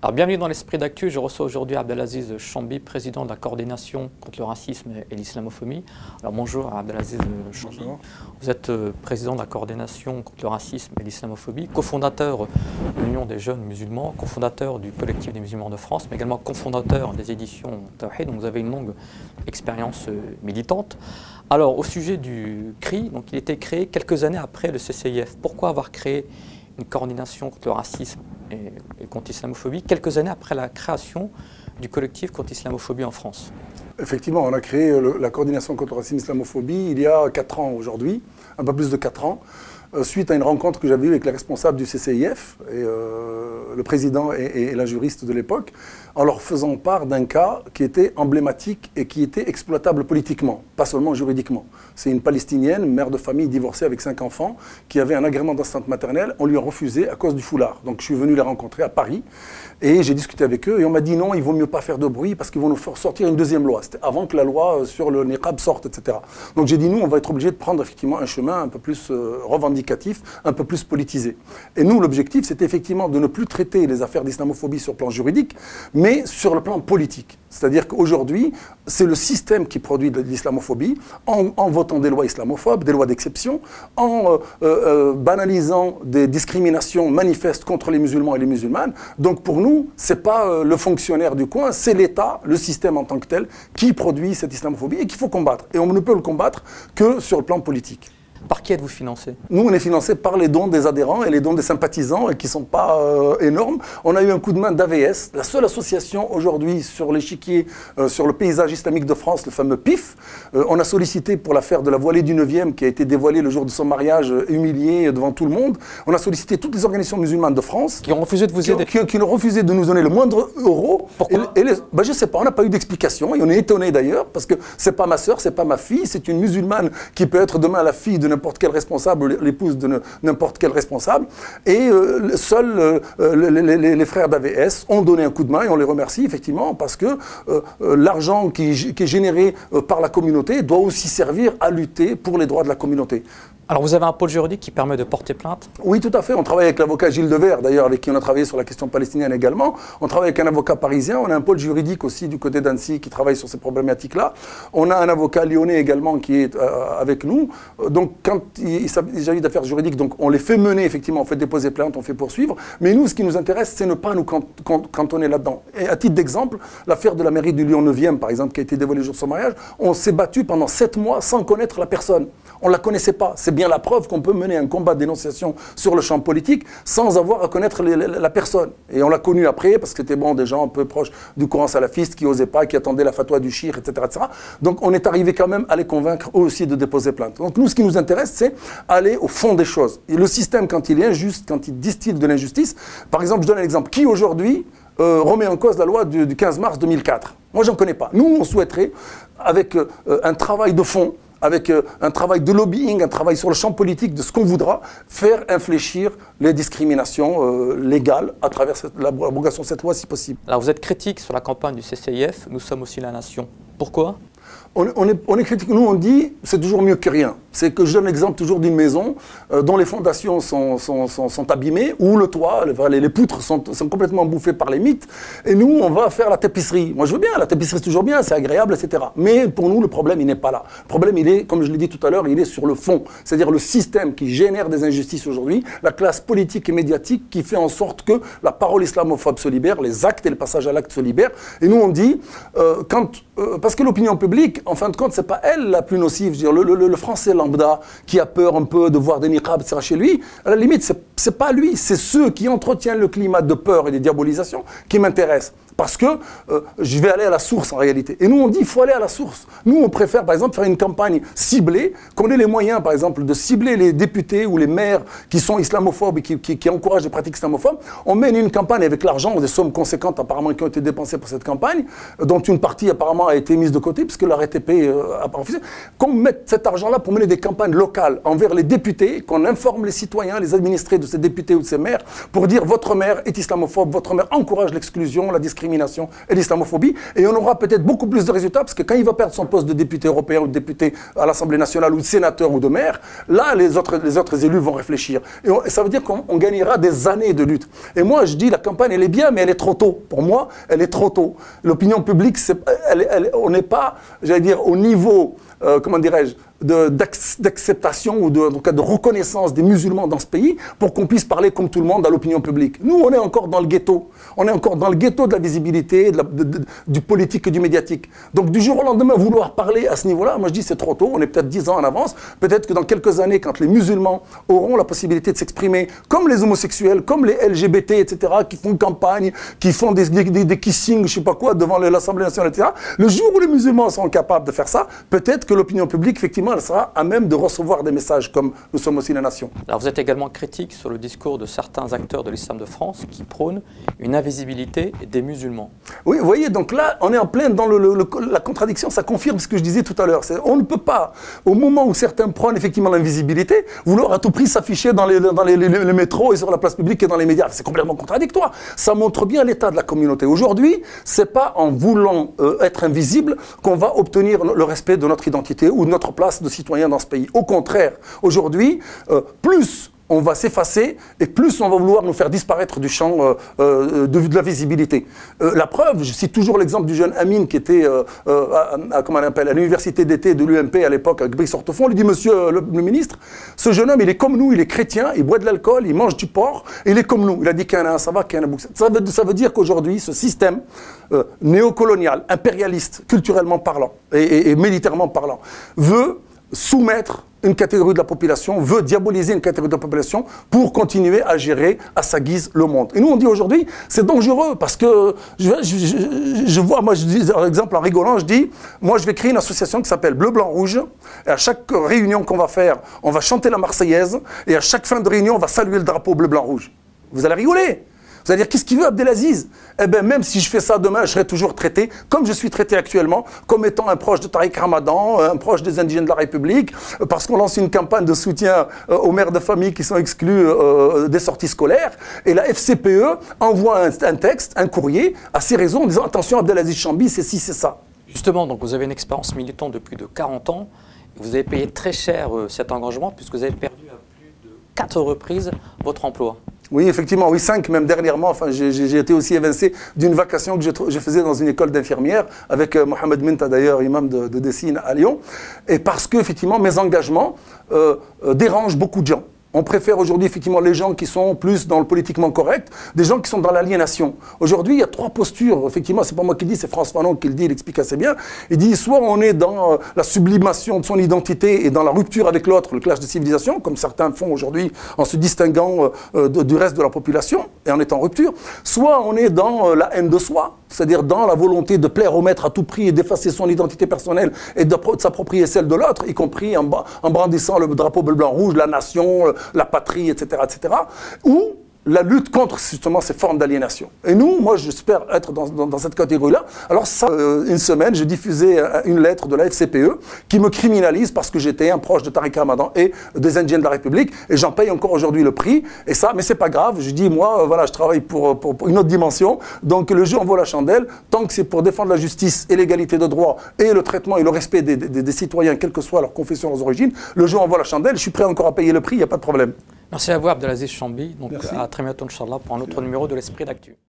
Alors, bienvenue dans l'Esprit d'Actu. Je reçois aujourd'hui Abdelaziz Chambi, président de la coordination contre le racisme et l'islamophobie. Alors bonjour Abdelaziz Chambi. Bonjour. Vous êtes président de la coordination contre le racisme et l'islamophobie, cofondateur de l'Union des jeunes musulmans, cofondateur du collectif des musulmans de France, mais également cofondateur des éditions Tawhid. Donc vous avez une longue expérience militante. Alors au sujet du CRI, donc il a été créé quelques années après le CCIF. Pourquoi avoir créé une coordination contre le racisme et contre l'islamophobie, quelques années après la création du collectif contre l'islamophobie en France? Effectivement, on a créé la coordination contre le racisme et l'islamophobie il y a 4 ans aujourd'hui, un peu plus de 4 ans, suite à une rencontre que j'avais eue avec les responsables du CCIF, et, le président et la juriste de l'époque, en leur faisant part d'un cas qui était emblématique et qui était exploitable politiquement, pas seulement juridiquement. C'est une Palestinienne, mère de famille divorcée avec 5 enfants, qui avait un agrément d'enceinte maternelle, on lui a refusé à cause du foulard. Donc je suis venu les rencontrer à Paris, et j'ai discuté avec eux, et on m'a dit non, il vaut mieux pas faire de bruit, parce qu'ils vont nous faire sortir une deuxième loi. C'était avant que la loi sur le niqab sorte, etc. Donc j'ai dit, nous, on va être obligé de prendre effectivement un chemin un peu plus revendicatif, un peu plus politisé. Et nous, l'objectif, c'était effectivement de ne plus traiter les affaires d'islamophobie sur le plan juridique, mais sur le plan politique. C'est-à-dire qu'aujourd'hui, c'est le système qui produit de l'islamophobie en votant des lois islamophobes, des lois d'exception, en banalisant des discriminations manifestes contre les musulmans et les musulmanes. Donc pour nous, ce n'est pas le fonctionnaire du coin, c'est l'État, le système en tant que tel, qui produit cette islamophobie et qu'il faut combattre. Et on ne peut le combattre que sur le plan politique. Par qui êtes-vous financé? Nous, on est financé par les dons des adhérents et les dons des sympathisants, et qui ne sont pas énormes. On a eu un coup de main d'AVS, la seule association aujourd'hui sur l'échiquier, sur le paysage islamique de France, le fameux PIF. On a sollicité pour l'affaire de la voilée du 9e, qui a été dévoilée le jour de son mariage, humiliée devant tout le monde. On a sollicité toutes les organisations musulmanes de France. Qui ont refusé de vous aider? Qui ont refusé de nous donner le moindre euro. Pourquoi? Je ne sais pas, on n'a pas eu d'explication, et on est étonné d'ailleurs, parce que ce n'est pas ma sœur, ce n'est pas ma fille, c'est une musulmane qui peut être demain la fille de n'importe quel responsable, l'épouse de n'importe quel responsable. Et seuls les frères d'AVS ont donné un coup de main, et on les remercie effectivement, parce que l'argent qui est généré par la communauté doit aussi servir à lutter pour les droits de la communauté. Alors vous avez un pôle juridique qui permet de porter plainte? Oui, tout à fait. On travaille avec l'avocat Gilles Devers, d'ailleurs, avec qui on a travaillé sur la question palestinienne également. On travaille avec un avocat parisien. On a un pôle juridique aussi du côté d'Annecy qui travaille sur ces problématiques-là. On a un avocat lyonnais également qui est avec nous. Donc quand il s'agit d'affaires juridiques, donc on les fait mener, effectivement, on fait déposer plainte, on fait poursuivre. Mais nous, ce qui nous intéresse, c'est ne pas nous cantonner là-dedans. Et à titre d'exemple, l'affaire de la mairie du Lyon 9e, par exemple, qui a été dévoilée le jour de son mariage, on s'est battu pendant 7 mois sans connaître la personne. On ne la connaissait pas. C'est bien la preuve qu'on peut mener un combat de dénonciation sur le champ politique sans avoir à connaître la personne. Et on l'a connu après, parce que c'était bon, des gens un peu proches du courant salafiste qui n'osaient pas, qui attendaient la fatwa du shir, etc., etc. Donc on est arrivé quand même à les convaincre eux aussi de déposer plainte. Donc nous, ce qui nous intéresse, c'est aller au fond des choses. Et le système, quand il est injuste, quand il distille de l'injustice, par exemple, je donne un exemple. Qui aujourd'hui remet en cause la loi du 15 mars 2004? Moi, j'en connais pas. Nous, on souhaiterait, avec un travail de fond, avec un travail de lobbying, un travail sur le champ politique de ce qu'on voudra, faire infléchir les discriminations légales à travers l'abrogation de cette loi si possible. Alors vous êtes critique sur la campagne du CCIF, nous sommes aussi la nation. Pourquoi? On est critique. Nous, on dit c'est toujours mieux que rien. C'est que je donne l'exemple toujours d'une maison dont les fondations sont abîmées, où le toit, les poutres sont complètement bouffées par les mites. Et nous, on va faire la tapisserie. Moi, je veux bien, la tapisserie, c'est toujours bien, c'est agréable, etc. Mais pour nous, le problème, il n'est pas là. Le problème, il est, comme je l'ai dit tout à l'heure, il est sur le fond. C'est-à-dire le système qui génère des injustices aujourd'hui, la classe politique et médiatique qui fait en sorte que la parole islamophobe se libère, les actes et le passage à l'acte se libèrent. Et nous, on dit, parce que l'opinion publique, en fin de compte, c'est pas elle la plus nocive. Je veux dire, le Français lambda qui a peur un peu de voir des niqabs chez lui, à la limite, c'est pas lui, c'est ceux qui entretiennent le climat de peur et de diabolisation qui m'intéressent. Parce que je vais aller à la source en réalité. Et nous, on dit qu'il faut aller à la source. Nous, on préfère, par exemple, faire une campagne ciblée, qu'on ait les moyens, par exemple, de cibler les députés ou les maires qui sont islamophobes et qui encouragent des pratiques islamophobes. On mène une campagne avec l'argent, des sommes conséquentes apparemment qui ont été dépensées pour cette campagne, dont une partie apparemment a été mise de côté, puisque la RTP a pas refusé. Qu'on mette cet argent-là pour mener fait des campagnes locales envers les députés, qu'on informe les citoyens, les administrés de ces députés ou de ces maires, pour dire votre maire est islamophobe, votre maire encourage l'exclusion, la discrimination et l'islamophobie. Et on aura peut-être beaucoup plus de résultats, parce que quand il va perdre son poste de député européen ou de député à l'Assemblée nationale ou de sénateur ou de maire, là, les autres élus vont réfléchir. Et ça veut dire qu'on gagnera des années de lutte. Et moi, je dis, la campagne, elle est bien, mais elle est trop tôt. Pour moi, elle est trop tôt. L'opinion publique, on n'est pas, j'allais dire, au niveau, comment dirais-je, d'acceptation ou en tout cas de reconnaissance des musulmans dans ce pays pour qu'on puisse parler comme tout le monde à l'opinion publique. Nous, on est encore dans le ghetto. On est encore dans le ghetto de la visibilité, du politique et du médiatique. Donc, du jour au lendemain, vouloir parler à ce niveau-là, moi je dis c'est trop tôt. On est peut-être 10 ans en avance. Peut-être que dans quelques années, quand les musulmans auront la possibilité de s'exprimer comme les homosexuels, comme les LGBT, etc., qui font une campagne, qui font des kissings, je sais pas quoi, devant l'Assemblée nationale, etc., le jour où les musulmans seront capables de faire ça, peut-être que l'opinion publique, effectivement, elle sera à même de recevoir des messages comme nous sommes aussi la nation. Alors vous êtes également critique sur le discours de certains acteurs de l'islam de France qui prônent une invisibilité des musulmans. Oui, vous voyez, donc là, on est en plein dans la contradiction, ça confirme ce que je disais tout à l'heure. On ne peut pas, au moment où certains prônent effectivement l'invisibilité, vouloir à tout prix s'afficher dans les métros et sur la place publique et dans les médias. C'est complètement contradictoire. Ça montre bien l'état de la communauté. Aujourd'hui, c'est pas en voulant être invisible qu'on va obtenir le respect de notre identité ou de notre place de citoyen dans ce pays. Au contraire, aujourd'hui, plus on va s'effacer et plus on va vouloir nous faire disparaître du champ de la visibilité. La preuve, je cite toujours l'exemple du jeune Amine qui était comment on appelle, à l'université d'été de l'UMP à l'époque avec Brice Hortefeux. On lui dit, monsieur le ministre, ce jeune homme, il est comme nous, il est chrétien, il boit de l'alcool, il mange du porc, il est comme nous. Il a dit qu'il y en a un, ça va, qu'il y en a beaucoup. Ça veut dire qu'aujourd'hui, ce système néocolonial, impérialiste, culturellement parlant et militairement parlant, veut soumettre une catégorie de la population, veut diaboliser une catégorie de la population pour continuer à gérer à sa guise le monde. Et nous, on dit aujourd'hui, c'est dangereux parce que je vois, moi, je dis, par exemple, en rigolant, je dis, moi, je vais créer une association qui s'appelle Bleu, Blanc, Rouge. Et à chaque réunion qu'on va faire, on va chanter la Marseillaise. Et à chaque fin de réunion, on va saluer le drapeau Bleu, Blanc, Rouge. Vous allez rigoler. Vous allez dire, qu'est-ce qu'il veut Abdelaziz? Eh bien, même si je fais ça demain, je serai toujours traité, comme je suis traité actuellement, comme étant un proche de Tariq Ramadan, un proche des indigènes de la République, parce qu'on lance une campagne de soutien aux mères de famille qui sont exclues des sorties scolaires. Et la FCPE envoie un texte, un courrier, à ces réseaux en disant, attention, Abdelaziz Chambi, c'est ci, c'est ça. Justement, donc vous avez une expérience militante de plus de 40 ans. Vous avez payé très cher cet engagement, puisque vous avez perdu à plus de 4 reprises votre emploi. Oui, effectivement, oui, 5 même dernièrement. Enfin, j'ai été aussi évincé d'une vacation que je faisais dans une école d'infirmières avec Mohamed Minta, d'ailleurs, imam de Dessine à Lyon. Et parce que, effectivement, mes engagements dérangent beaucoup de gens. On préfère aujourd'hui effectivement les gens qui sont plus dans le politiquement correct, des gens qui sont dans l'aliénation. Aujourd'hui, il y a 3 postures. Effectivement, c'est pas moi qui le dis, c'est Frantz Fanon qui le dit, il explique assez bien. Il dit soit on est dans la sublimation de son identité et dans la rupture avec l'autre, le clash de civilisation, comme certains font aujourd'hui en se distinguant du reste de la population et en étant en rupture. Soit on est dans la haine de soi, c'est-à-dire dans la volonté de plaire au maître à tout prix et d'effacer son identité personnelle et de s'approprier celle de l'autre, y compris en brandissant le drapeau bleu, blanc, rouge, la nation, la patrie, etc., etc., ou la lutte contre justement ces formes d'aliénation. Et nous, moi, j'espère être dans cette catégorie-là. Alors ça, une semaine, j'ai diffusé une lettre de la FCPE qui me criminalise parce que j'étais un proche de Tariq Ramadan et des indigènes de la République, et j'en paye encore aujourd'hui le prix. Et ça, mais c'est pas grave. Je dis, moi, voilà, je travaille pour une autre dimension. Donc le jeu en vaut la chandelle. Tant que c'est pour défendre la justice et l'égalité de droit et le traitement et le respect des citoyens, quelle que soit leur confession, leurs origines, le jeu en vaut la chandelle. Je suis prêt encore à payer le prix. Il n'y a pas de problème. Merci à vous, Abdelaziz Chambi. Donc, merci. À très bientôt, Inch'Allah, pour un autre numéro de l'Esprit d'Actu.